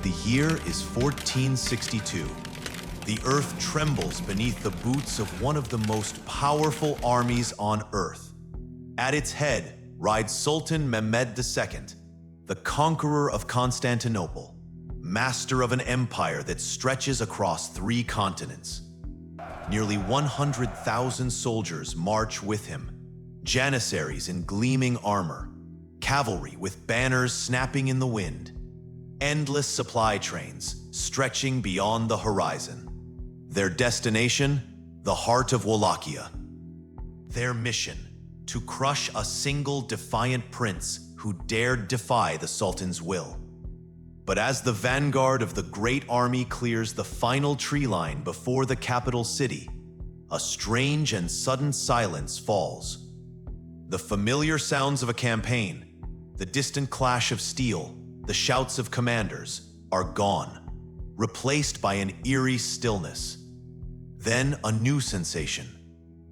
The year is 1462. The earth trembles beneath the boots of one of the most powerful armies on earth. At its head rides Sultan Mehmed the Second, the conqueror of Constantinople, master of an empire that stretches across 3 continents. Nearly 100,000 soldiers march with him, janissaries in gleaming armor, cavalry with banners snapping in the wind, endless supply trains stretching beyond the horizon. Their destination, the heart of Wallachia. Their mission, to crush a single defiant prince who dared defy the Sultan's will. But as the vanguard of the great army clears the final tree line before the capital city, a strange and sudden silence falls. The familiar sounds of a campaign, the distant clash of steel, the shouts of commanders, are gone, replaced by an eerie stillness. Then a new sensation.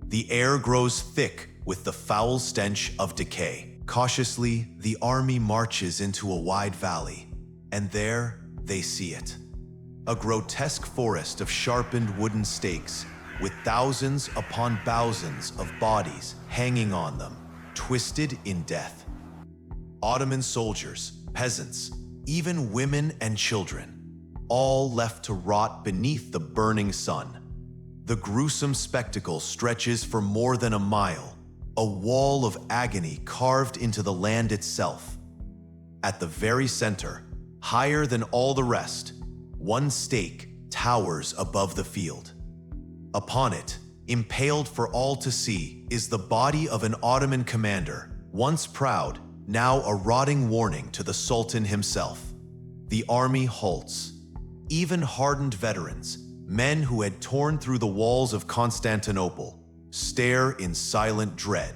The air grows thick with the foul stench of decay. Cautiously, the army marches into a wide valley, and there they see it. A grotesque forest of sharpened wooden stakes, with thousands upon thousands of bodies hanging on them, twisted in death. Ottoman soldiers, peasants, even women and children, all left to rot beneath the burning sun. The gruesome spectacle stretches for more than a mile, a wall of agony carved into the land itself. At the very center, higher than all the rest, one stake towers above the field. Upon it, impaled for all to see, is the body of an Ottoman commander, once proud, now a rotting warning to the Sultan himself. The army halts. Even hardened veterans, men who had torn through the walls of Constantinople, stare in silent dread.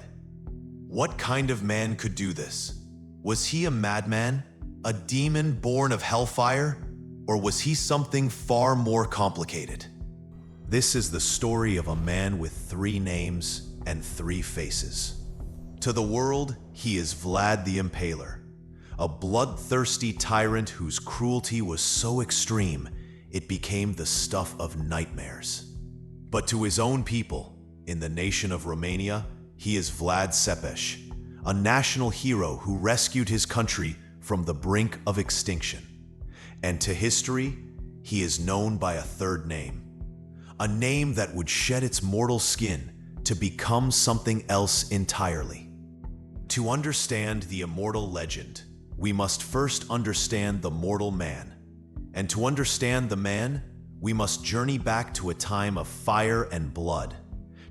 What kind of man could do this? Was he a madman, a demon born of hellfire, or was he something far more complicated? This is the story of a man with 3 names and 3 faces. To the world, he is Vlad the Impaler, a bloodthirsty tyrant whose cruelty was so extreme it became the stuff of nightmares. But to his own people, in the nation of Romania, he is Vlad Cepes, a national hero who rescued his country from the brink of extinction. And to history, he is known by a 3rd name, a name that would shed its mortal skin to become something else entirely. To understand the immortal legend, we must first understand the mortal man. And to understand the man, we must journey back to a time of fire and blood,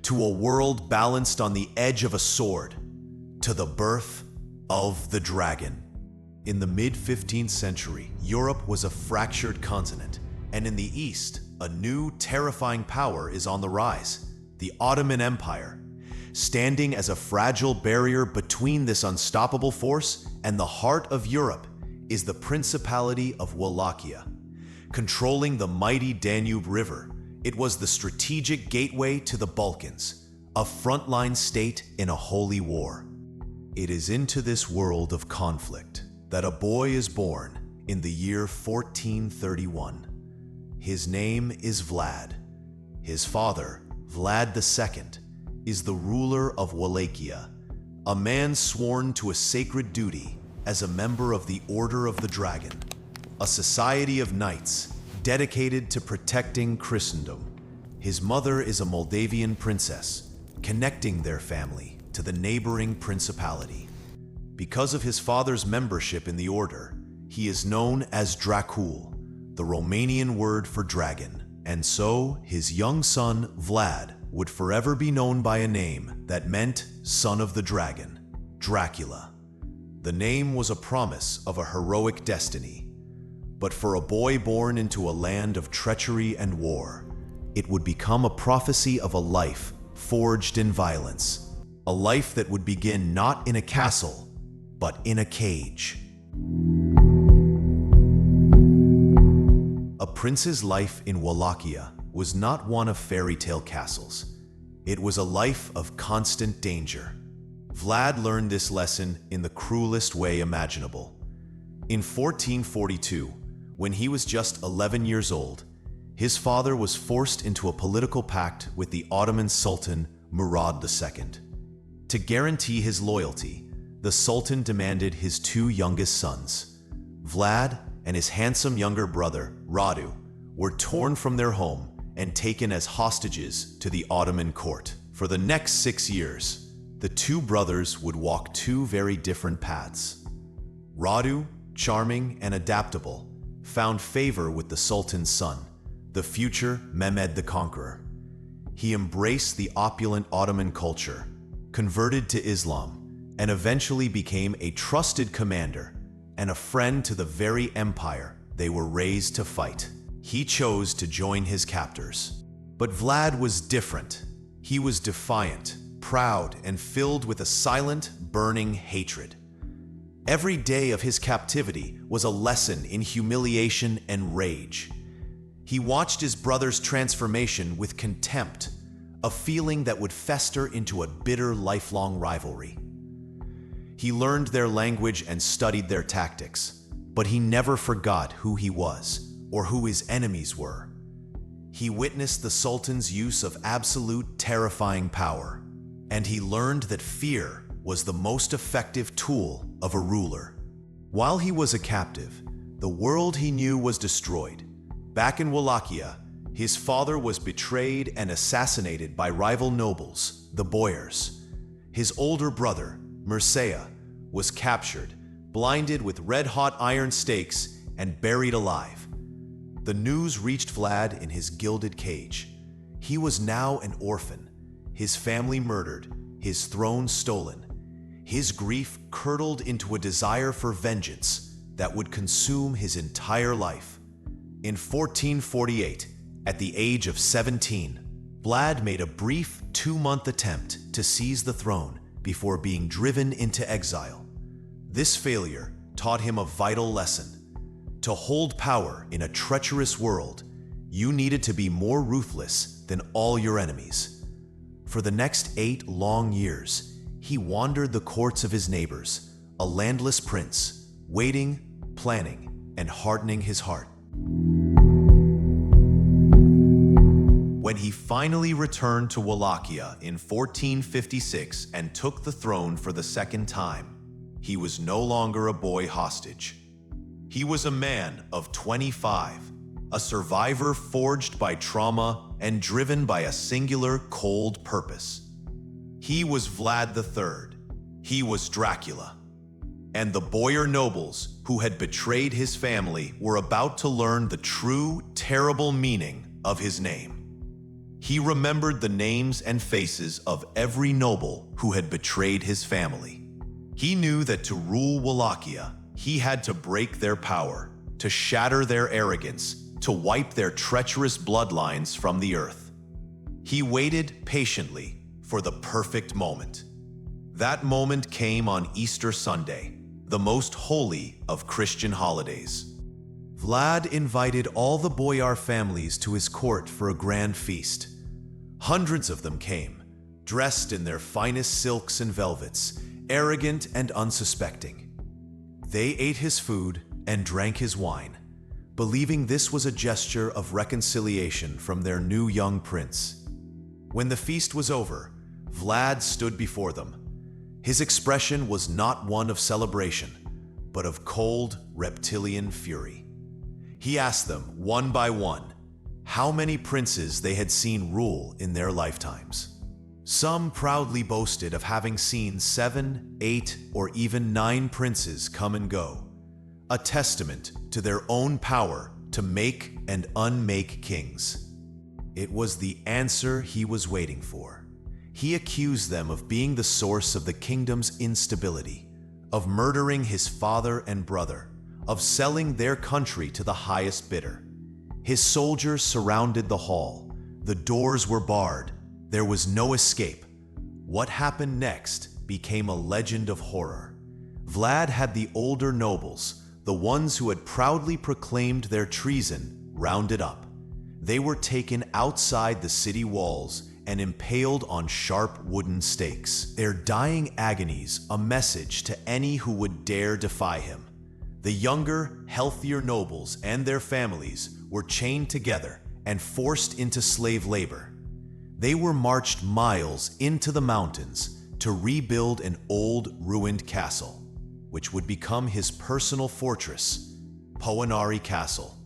to a world balanced on the edge of a sword, to the birth of the dragon. In the mid-15th century, Europe was a fractured continent, and in the East, a new, terrifying power is on the rise, the Ottoman Empire. Standing as a fragile barrier between this unstoppable force and the heart of Europe is the Principality of Wallachia. Controlling the mighty Danube River, it was the strategic gateway to the Balkans, a frontline state in a holy war. It is into this world of conflict that a boy is born in the year 1431. His name is Vlad. His father, Vlad the Second, is the ruler of Wallachia, a man sworn to a sacred duty as a member of the Order of the Dragon, a society of knights dedicated to protecting Christendom. His mother is a Moldavian princess, connecting their family to the neighboring principality. Because of his father's membership in the order, he is known as Dracula, the Romanian word for dragon, and so his young son, Vlad, would forever be known by a name that meant son of the dragon, Dracula. The name was a promise of a heroic destiny, but for a boy born into a land of treachery and war, it would become a prophecy of a life forged in violence, a life that would begin not in a castle, but in a cage. A prince's life in Wallachia was not one of fairy tale castles. It was a life of constant danger. Vlad learned this lesson in the cruelest way imaginable. In 1442, When he was just 11 years old, his father was forced into a political pact with the Ottoman Sultan Mehmed the Second. To guarantee his loyalty, the Sultan demanded his two youngest sons, Vlad and his handsome younger brother, Radu, were torn from their home and taken as hostages to the Ottoman court. For the next 6 years, the two brothers would walk two very different paths. Radu, charming and adaptable, found favor with the Sultan's son, the future Mehmed the Conqueror. He embraced the opulent Ottoman culture, converted to Islam, and eventually became a trusted commander and a friend to the very empire they were raised to fight. He chose to join his captors. But Vlad was different. He was defiant, proud, and filled with a silent, burning hatred. Every day of his captivity was a lesson in humiliation and rage. He watched his brother's transformation with contempt, a feeling that would fester into a bitter, lifelong rivalry. He learned their language and studied their tactics, but he never forgot who he was or who his enemies were. He witnessed the Sultan's use of absolute, terrifying power, and he learned that fear was the most effective tool of a ruler. While he was a captive, the world he knew was destroyed. Back in Wallachia, his father was betrayed and assassinated by rival nobles, the Boyars. His older brother, Mircea, was captured, blinded with red-hot iron stakes, and buried alive. The news reached Vlad in his gilded cage. He was now an orphan, his family murdered, his throne stolen. His grief curdled into a desire for vengeance that would consume his entire life. In 1448, at the age of 17, Vlad made a brief 2-month attempt to seize the throne before being driven into exile. This failure taught him a vital lesson. To hold power in a treacherous world, you needed to be more ruthless than all your enemies. For the next 8 long years, he wandered the courts of his neighbors, a landless prince, waiting, planning, and hardening his heart. When he finally returned to Wallachia in 1456 and took the throne for the second time, he was no longer a boy hostage. He was a man of 25, a survivor forged by trauma and driven by a singular, cold purpose. He was Vlad III. He was Dracula. And the Boyar nobles who had betrayed his family were about to learn the true, terrible meaning of his name. He remembered the names and faces of every noble who had betrayed his family. He knew that to rule Wallachia, he had to break their power, to shatter their arrogance, to wipe their treacherous bloodlines from the earth. He waited patiently for the perfect moment. That moment came on Easter Sunday, the most holy of Christian holidays. Vlad invited all the Boyar families to his court for a grand feast. Hundreds of them came, dressed in their finest silks and velvets, arrogant and unsuspecting. They ate his food and drank his wine, believing this was a gesture of reconciliation from their new young prince. When the feast was over, Vlad stood before them. His expression was not one of celebration, but of cold, reptilian fury. He asked them, one by one, how many princes they had seen rule in their lifetimes. Some proudly boasted of having seen 7, 8, or even 9 princes come and go, a testament to their own power to make and unmake kings. It was the answer he was waiting for. He accused them of being the source of the kingdom's instability, of murdering his father and brother, of selling their country to the highest bidder. His soldiers surrounded the hall. The doors were barred. There was no escape. What happened next became a legend of horror. Vlad had the older nobles, the ones who had proudly proclaimed their treason, rounded up. They were taken outside the city walls and impaled on sharp wooden stakes, their dying agonies a message to any who would dare defy him. The younger, healthier nobles and their families were chained together and forced into slave labor. They were marched miles into the mountains to rebuild an old, ruined castle, which would become his personal fortress, Poenari Castle.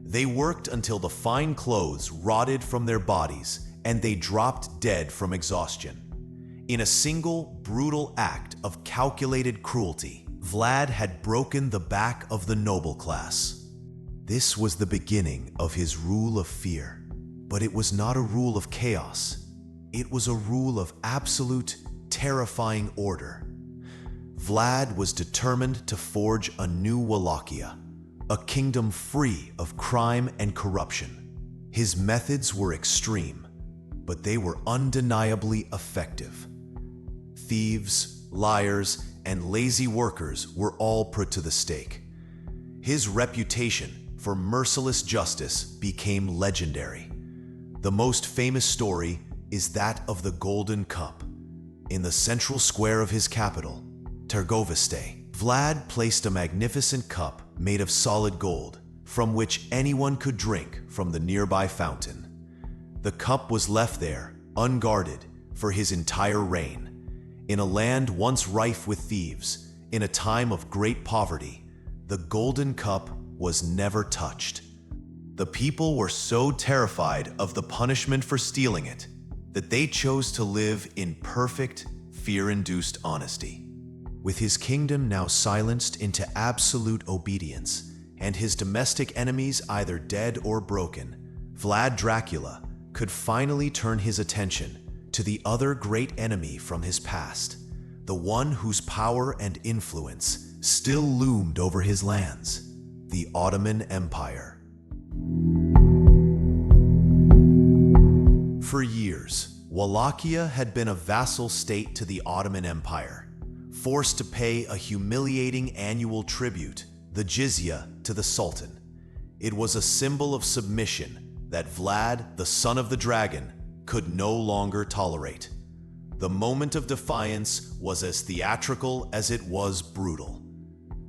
They worked until the fine clothes rotted from their bodies and they dropped dead from exhaustion. In a single, brutal act of calculated cruelty, Vlad had broken the back of the noble class. This was the beginning of his rule of fear, but it was not a rule of chaos. It was a rule of absolute, terrifying order. Vlad was determined to forge a new Wallachia, a kingdom free of crime and corruption. His methods were extreme, but they were undeniably effective. Thieves, liars, and lazy workers were all put to the stake. His reputation for merciless justice became legendary. The most famous story is that of the Golden Cup. In the central square of his capital, Târgoviște, Vlad placed a magnificent cup made of solid gold, from which anyone could drink from the nearby fountain. The cup was left there, unguarded, for his entire reign. In a land once rife with thieves, in a time of great poverty, the golden cup was never touched. The people were so terrified of the punishment for stealing it that they chose to live in perfect, fear-induced honesty. With his kingdom now silenced into absolute obedience, and his domestic enemies either dead or broken, Vlad Dracula could finally turn his attention to the other great enemy from his past, the one whose power and influence still loomed over his lands, the Ottoman Empire. For years, Wallachia had been a vassal state to the Ottoman Empire, forced to pay a humiliating annual tribute, the jizya, to the Sultan. It was a symbol of submission that Vlad, the son of the dragon, could no longer tolerate. The moment of defiance was as theatrical as it was brutal.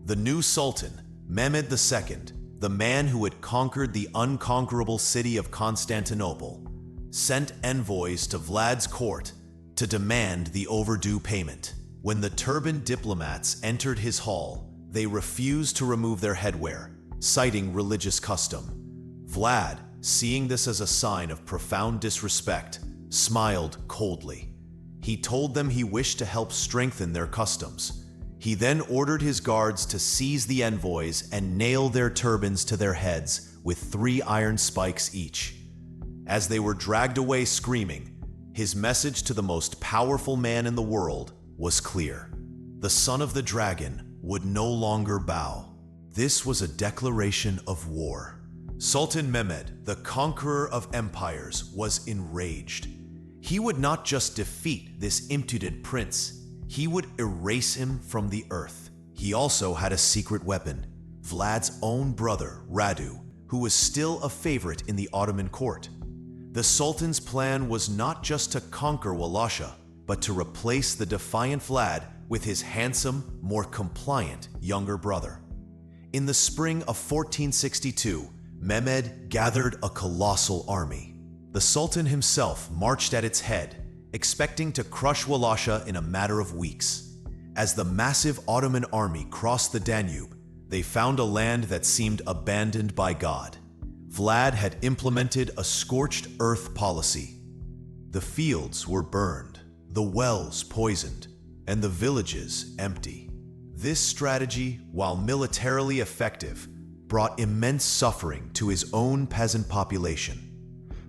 The new Sultan, Mehmed the Second, the man who had conquered the unconquerable city of Constantinople, sent envoys to Vlad's court to demand the overdue payment. When the turbaned diplomats entered his hall, they refused to remove their headwear, citing religious custom. Vlad, seeing this as a sign of profound disrespect, smiled coldly. He told them he wished to help strengthen their customs. He then ordered his guards to seize the envoys and nail their turbans to their heads with 3 iron spikes each. As they were dragged away screaming, his message to the most powerful man in the world was clear. The son of the dragon would no longer bow. This was a declaration of war. Sultan Mehmed, the conqueror of empires, was enraged. He would not just defeat this impudent prince, he would erase him from the earth. He also had a secret weapon, Vlad's own brother, Radu, who was still a favorite in the Ottoman court. The Sultan's plan was not just to conquer Wallachia, but to replace the defiant Vlad with his handsome, more compliant younger brother. In the spring of 1462, Mehmed gathered a colossal army. The Sultan himself marched at its head, expecting to crush Wallachia in a matter of weeks. As the massive Ottoman army crossed the Danube, they found a land that seemed abandoned by God. Vlad had implemented a scorched earth policy. The fields were burned, the wells poisoned, and the villages empty. This strategy, while militarily effective, brought immense suffering to his own peasant population.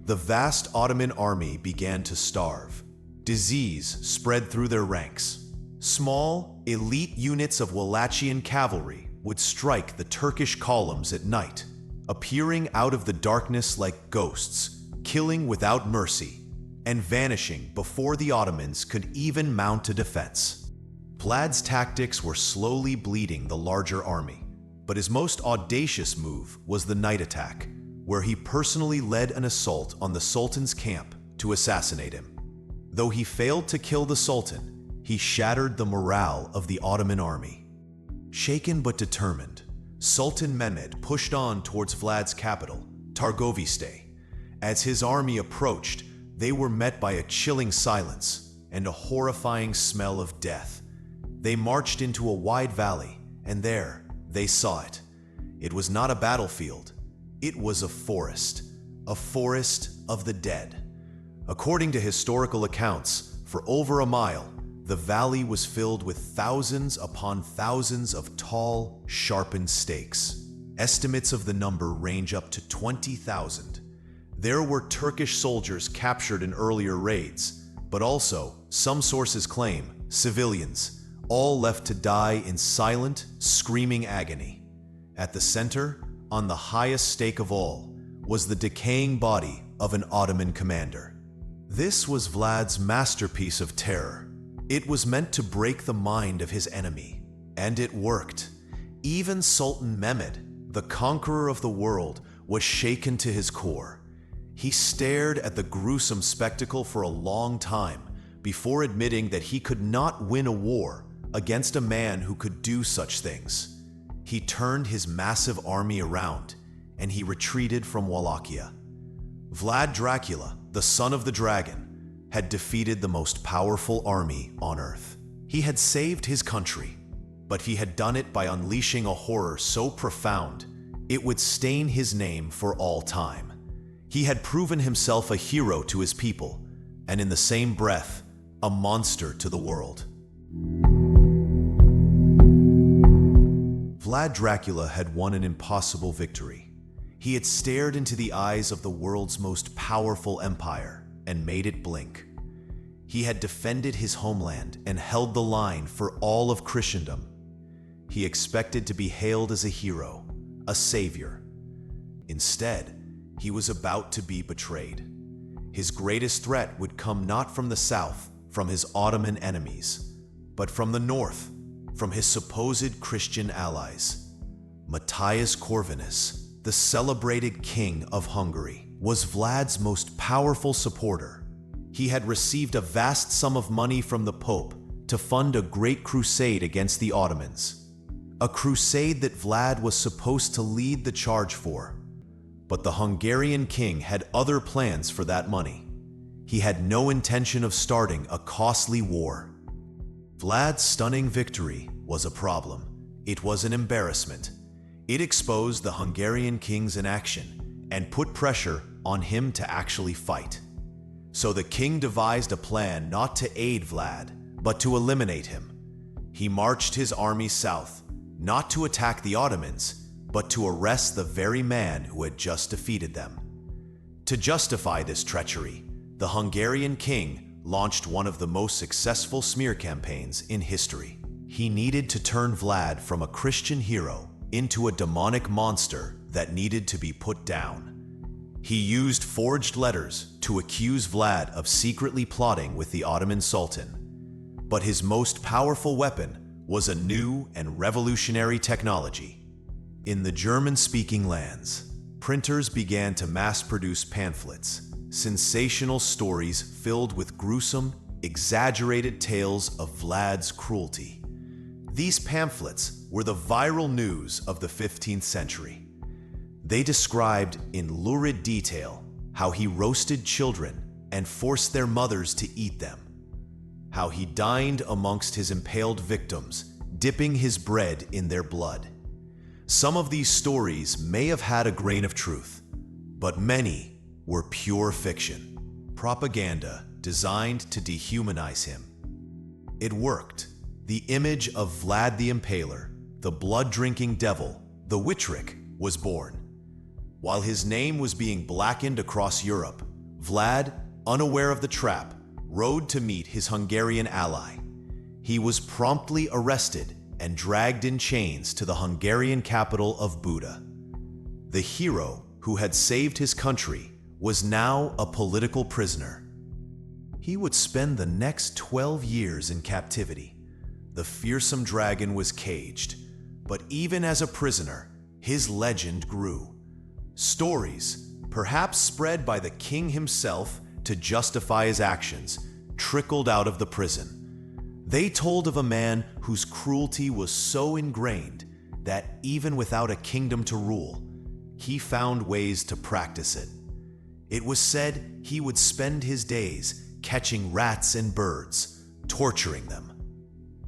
The vast Ottoman army began to starve. Disease spread through their ranks. Small, elite units of Wallachian cavalry would strike the Turkish columns at night, appearing out of the darkness like ghosts, killing without mercy, and vanishing before the Ottomans could even mount a defense. Vlad's tactics were slowly bleeding the larger army, but his most audacious move was the night attack, where he personally led an assault on the Sultan's camp to assassinate him. Though he failed to kill the Sultan, he shattered the morale of the Ottoman army. Shaken but determined, Sultan Mehmed pushed on towards Vlad's capital, Targoviste. As his army approached, they were met by a chilling silence and a horrifying smell of death. They marched into a wide valley, and there they saw it. It was not a battlefield. It was a forest of the dead. According to historical accounts, for over a mile, the valley was filled with thousands upon thousands of tall, sharpened stakes. Estimates of the number range up to 20,000. There were Turkish soldiers captured in earlier raids, but also, some sources claim, civilians, all left to die in silent, screaming agony. At the center, on the highest stake of all, was the decaying body of an Ottoman commander. This was Vlad's masterpiece of terror. It was meant to break the mind of his enemy, and it worked. Even Sultan Mehmed, the conqueror of the world, was shaken to his core. He stared at the gruesome spectacle for a long time before admitting that he could not win a war against a man who could do such things. He turned his massive army around, and he retreated from Wallachia. Vlad Dracula, the son of the dragon, had defeated the most powerful army on Earth. He had saved his country, but he had done it by unleashing a horror so profound it would stain his name for all time. He had proven himself a hero to his people, and in the same breath, a monster to the world. Vlad Dracula had won an impossible victory. He had stared into the eyes of the world's most powerful empire and made it blink. He had defended his homeland and held the line for all of Christendom. He expected to be hailed as a hero, a savior. Instead, he was about to be betrayed. His greatest threat would come not from the south, from his Ottoman enemies, but from the north, from his supposed Christian allies. Matthias Corvinus, the celebrated king of Hungary, was Vlad's most powerful supporter. He had received a vast sum of money from the Pope to fund a great crusade against the Ottomans. A crusade that Vlad was supposed to lead the charge for. But the Hungarian king had other plans for that money. He had no intention of starting a costly war. Vlad's stunning victory was a problem. It was an embarrassment. It exposed the Hungarian king's inaction and put pressure on him to actually fight. So the king devised a plan not to aid Vlad, but to eliminate him. He marched his army south, not to attack the Ottomans, but to arrest the very man who had just defeated them. To justify this treachery, the Hungarian king launched one of the most successful smear campaigns in history. He needed to turn Vlad from a Christian hero into a demonic monster that needed to be put down. He used forged letters to accuse Vlad of secretly plotting with the Ottoman Sultan. But his most powerful weapon was a new and revolutionary technology. In the German-speaking lands, printers began to mass-produce pamphlets, sensational stories filled with gruesome, exaggerated tales of Vlad's cruelty. These pamphlets were the viral news of the 15th century. They described in lurid detail how he roasted children and forced their mothers to eat them, how he dined amongst his impaled victims, dipping his bread in their blood. Some of these stories may have had a grain of truth, but many were pure fiction, propaganda designed to dehumanize him. It worked. The image of Vlad the Impaler, the blood-drinking devil, the Wittrick, was born. While his name was being blackened across Europe, Vlad, unaware of the trap, rode to meet his Hungarian ally. He was promptly arrested and dragged in chains to the Hungarian capital of Buda. The hero who had saved his country was now a political prisoner. He would spend the next 12 years in captivity. The fearsome dragon was caged, but even as a prisoner, his legend grew. Stories, perhaps spread by the king himself to justify his actions, trickled out of the prison. They told of a man whose cruelty was so ingrained that even without a kingdom to rule, he found ways to practice it. It was said he would spend his days catching rats and birds, torturing them,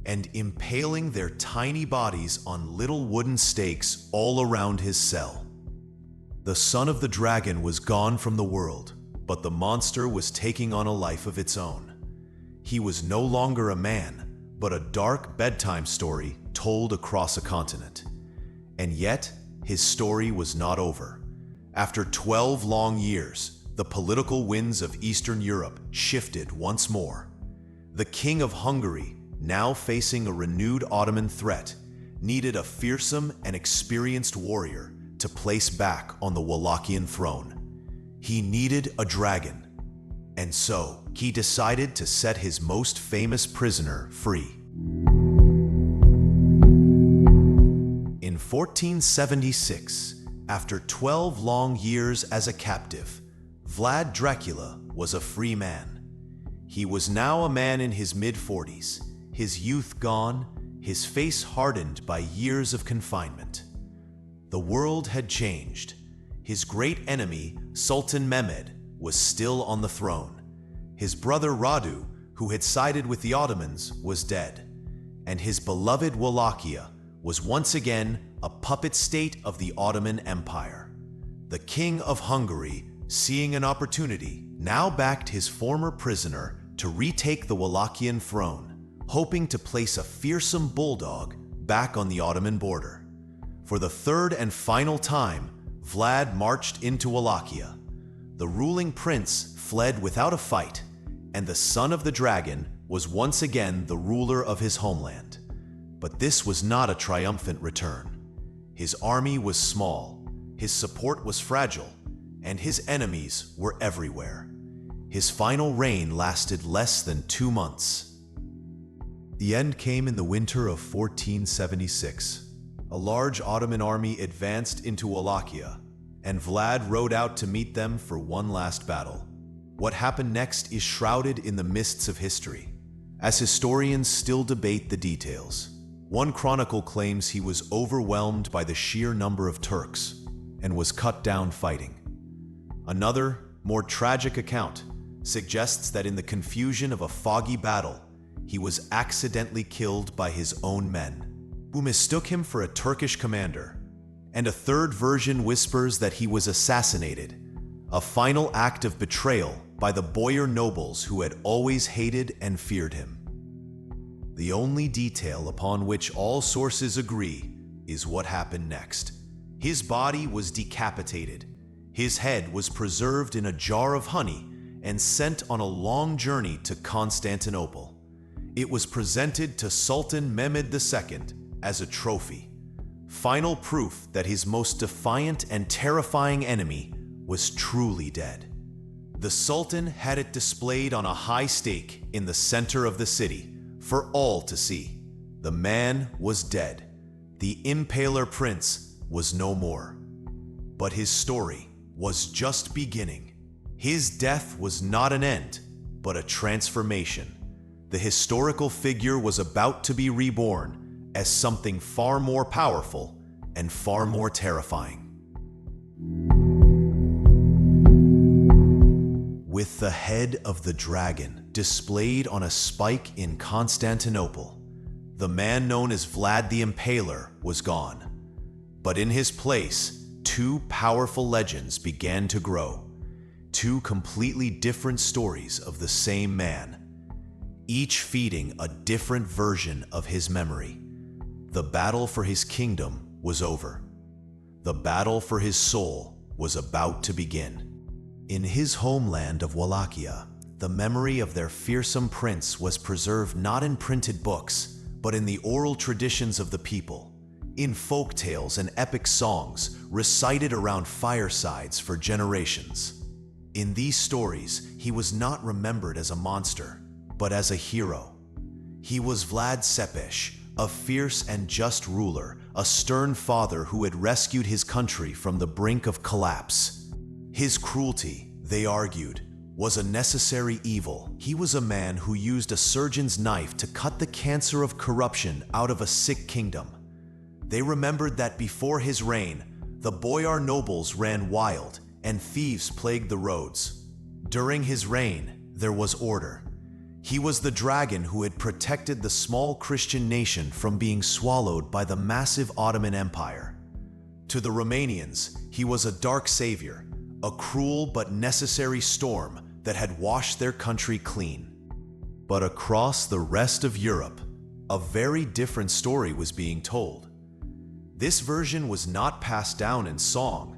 and impaling their tiny bodies on little wooden stakes all around his cell. The son of the dragon was gone from the world, but the monster was taking on a life of its own. He was no longer a man, but a dark bedtime story told across a continent. And yet, his story was not over. After 12 long years, the political winds of Eastern Europe shifted once more. The King of Hungary, now facing a renewed Ottoman threat, needed a fearsome and experienced warrior to place back on the Wallachian throne. He needed a dragon, and so he decided to set his most famous prisoner free. In 1476, after 12 long years as a captive, Vlad Dracula was a free man. He was now a man in his mid-40s, his youth gone, his face hardened by years of confinement. The world had changed. His great enemy, Sultan Mehmed, was still on the throne. His brother Radu, who had sided with the Ottomans, was dead. And his beloved Wallachia was once again a puppet state of the Ottoman Empire. The King of Hungary, seeing an opportunity, now backed his former prisoner to retake the Wallachian throne, hoping to place a fearsome bulldog back on the Ottoman border. For the third and final time, Vlad marched into Wallachia. The ruling prince fled without a fight, and the son of the dragon was once again the ruler of his homeland. But this was not a triumphant return. His army was small, his support was fragile, and his enemies were everywhere. His final reign lasted less than 2 months. The end came in the winter of 1476. A large Ottoman army advanced into Wallachia, and Vlad rode out to meet them for one last battle. What happened next is shrouded in the mists of history, as historians still debate the details. One chronicle claims he was overwhelmed by the sheer number of Turks and was cut down fighting. Another, more tragic account suggests that in the confusion of a foggy battle, he was accidentally killed by his own men, who mistook him for a Turkish commander. And a third version whispers that he was assassinated, a final act of betrayal by the boyar nobles who had always hated and feared him. The only detail upon which all sources agree is what happened next. His body was decapitated. His head was preserved in a jar of honey and sent on a long journey to Constantinople. It was presented to Sultan Mehmed the Second as a trophy, final proof that his most defiant and terrifying enemy was truly dead. The Sultan had it displayed on a high stake in the center of the city for all to see. The man was dead. The Impaler prince was no more. But his story was just beginning. His death was not an end, but a transformation. The historical figure was about to be reborn as something far more powerful and far more terrifying. With the head of the dragon displayed on a spike in Constantinople, the man known as Vlad the Impaler was gone. But in his place, two powerful legends began to grow. Two completely different stories of the same man, each feeding a different version of his memory. The battle for his kingdom was over. The battle for his soul was about to begin. In his homeland of Wallachia, the memory of their fearsome prince was preserved not in printed books, but in the oral traditions of the people, in folk tales and epic songs recited around firesides for generations. In these stories, he was not remembered as a monster, but as a hero. He was Vlad Tepes, a fierce and just ruler, a stern father who had rescued his country from the brink of collapse. His cruelty, they argued, was a necessary evil. He was a man who used a surgeon's knife to cut the cancer of corruption out of a sick kingdom. They remembered that before his reign, the boyar nobles ran wild and thieves plagued the roads. During his reign, there was order. He was the dragon who had protected the small Christian nation from being swallowed by the massive Ottoman Empire. To the Romanians, he was a dark savior, a cruel but necessary storm that had washed their country clean. But across the rest of Europe, a very different story was being told. This version was not passed down in song,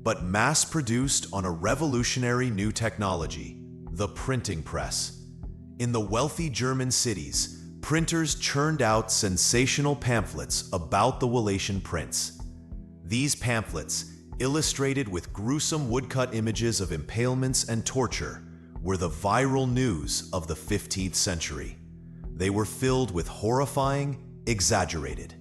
but mass-produced on a revolutionary new technology, the printing press. In the wealthy German cities, printers churned out sensational pamphlets about the Wallachian prince. These pamphlets, illustrated with gruesome woodcut images of impalements and torture, were the viral news of the 15th century. They were filled with horrifying, exaggerated,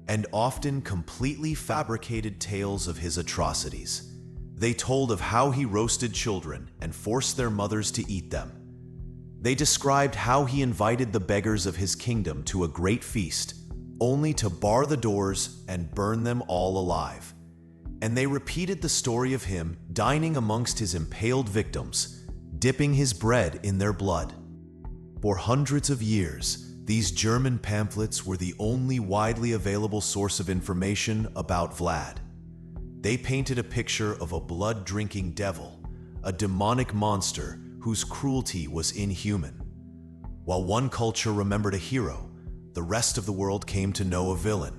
and often completely fabricated tales of his atrocities. They told of how he roasted children and forced their mothers to eat them. They described how he invited the beggars of his kingdom to a great feast, only to bar the doors and burn them all alive. And they repeated the story of him dining amongst his impaled victims, dipping his bread in their blood. For hundreds of years, these German pamphlets were the only widely available source of information about Vlad. They painted a picture of a blood-drinking devil, a demonic monster whose cruelty was inhuman. While one culture remembered a hero, the rest of the world came to know a villain.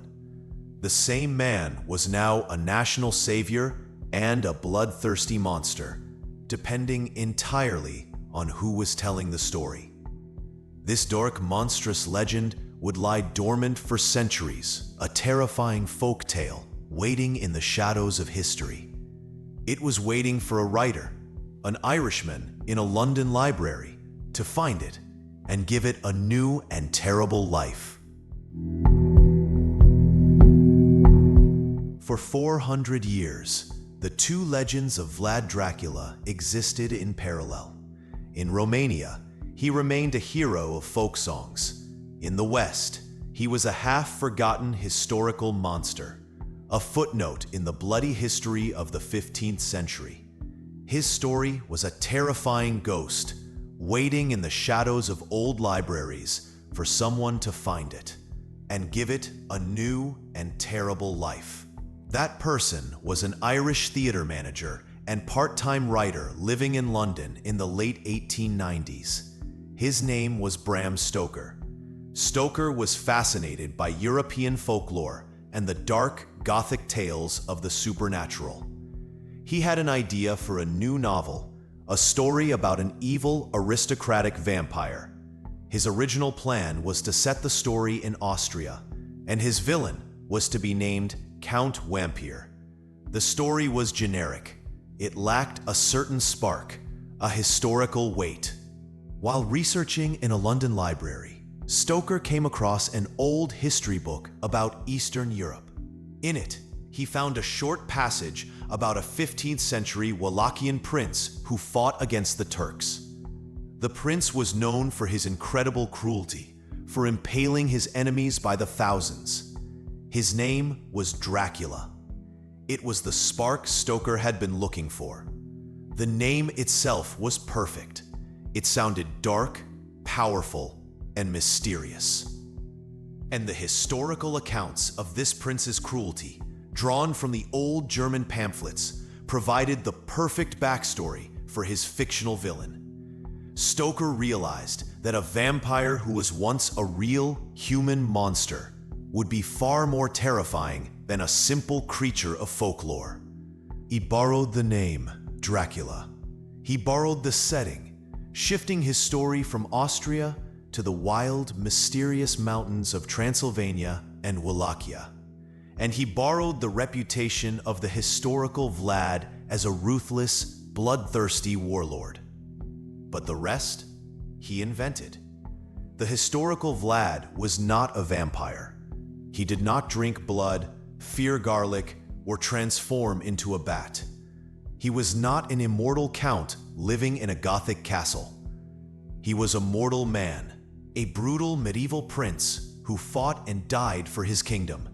The same man was now a national savior and a bloodthirsty monster, depending entirely on who was telling the story. This dark, monstrous legend would lie dormant for centuries, a terrifying folk tale waiting in the shadows of history. It was waiting for a writer, an Irishman in a London library, to find it and give it a new and terrible life. For 400 years, the two legends of Vlad Dracula existed in parallel. In Romania, he remained a hero of folk songs. In the West, he was a half-forgotten historical monster, a footnote in the bloody history of the 15th century. His story was a terrifying ghost, waiting in the shadows of old libraries for someone to find it and give it a new and terrible life. That person was an Irish theater manager and part-time writer living in London in the late 1890s. His name was Bram Stoker. Stoker was fascinated by European folklore and the dark, Gothic tales of the supernatural. He had an idea for a new novel, a story about an evil, aristocratic vampire. His original plan was to set the story in Austria, and his villain was to be named Count Vampire. The story was generic. It lacked a certain spark, a historical weight. While researching in a London library, Stoker came across an old history book about Eastern Europe. In it, he found a short passage about a 15th century Wallachian prince who fought against the Turks. The prince was known for his incredible cruelty, for impaling his enemies by the thousands. His name was Dracula. It was the spark Stoker had been looking for. The name itself was perfect. It sounded dark, powerful, and mysterious. And the historical accounts of this prince's cruelty, drawn from the old German pamphlets, provided the perfect backstory for his fictional villain. Stoker realized that a vampire who was once a real human monster would be far more terrifying than a simple creature of folklore. He borrowed the name Dracula. He borrowed the setting, shifting his story from Austria to the wild, mysterious mountains of Transylvania and Wallachia. And he borrowed the reputation of the historical Vlad as a ruthless, bloodthirsty warlord. But the rest, he invented. The historical Vlad was not a vampire. He did not drink blood, fear garlic, or transform into a bat. He was not an immortal count living in a Gothic castle. He was a mortal man, a brutal medieval prince who fought and died for his kingdom.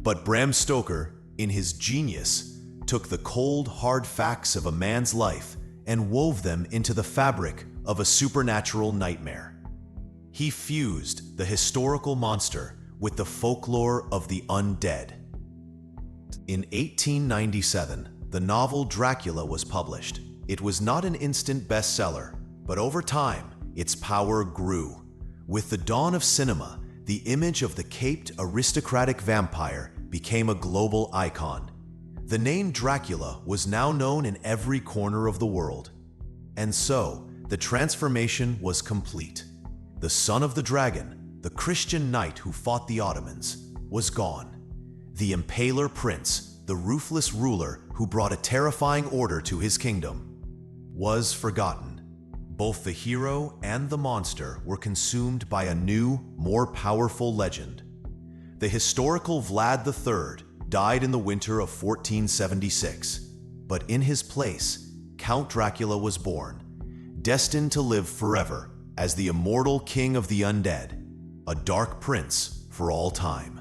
But Bram Stoker, in his genius, took the cold, hard facts of a man's life and wove them into the fabric of a supernatural nightmare. He fused the historical monster with the folklore of the undead. In 1897, the novel Dracula was published. It was not an instant bestseller, but over time, its power grew. With the dawn of cinema, the image of the caped aristocratic vampire became a global icon. The name Dracula was now known in every corner of the world. And so, the transformation was complete. The son of the dragon, the Christian knight who fought the Ottomans, was gone. The Impaler prince, the ruthless ruler who brought a terrifying order to his kingdom, was forgotten. Both the hero and the monster were consumed by a new, more powerful legend. The historical Vlad III died in the winter of 1476, but in his place, Count Dracula was born, destined to live forever as the immortal king of the undead, a dark prince for all time.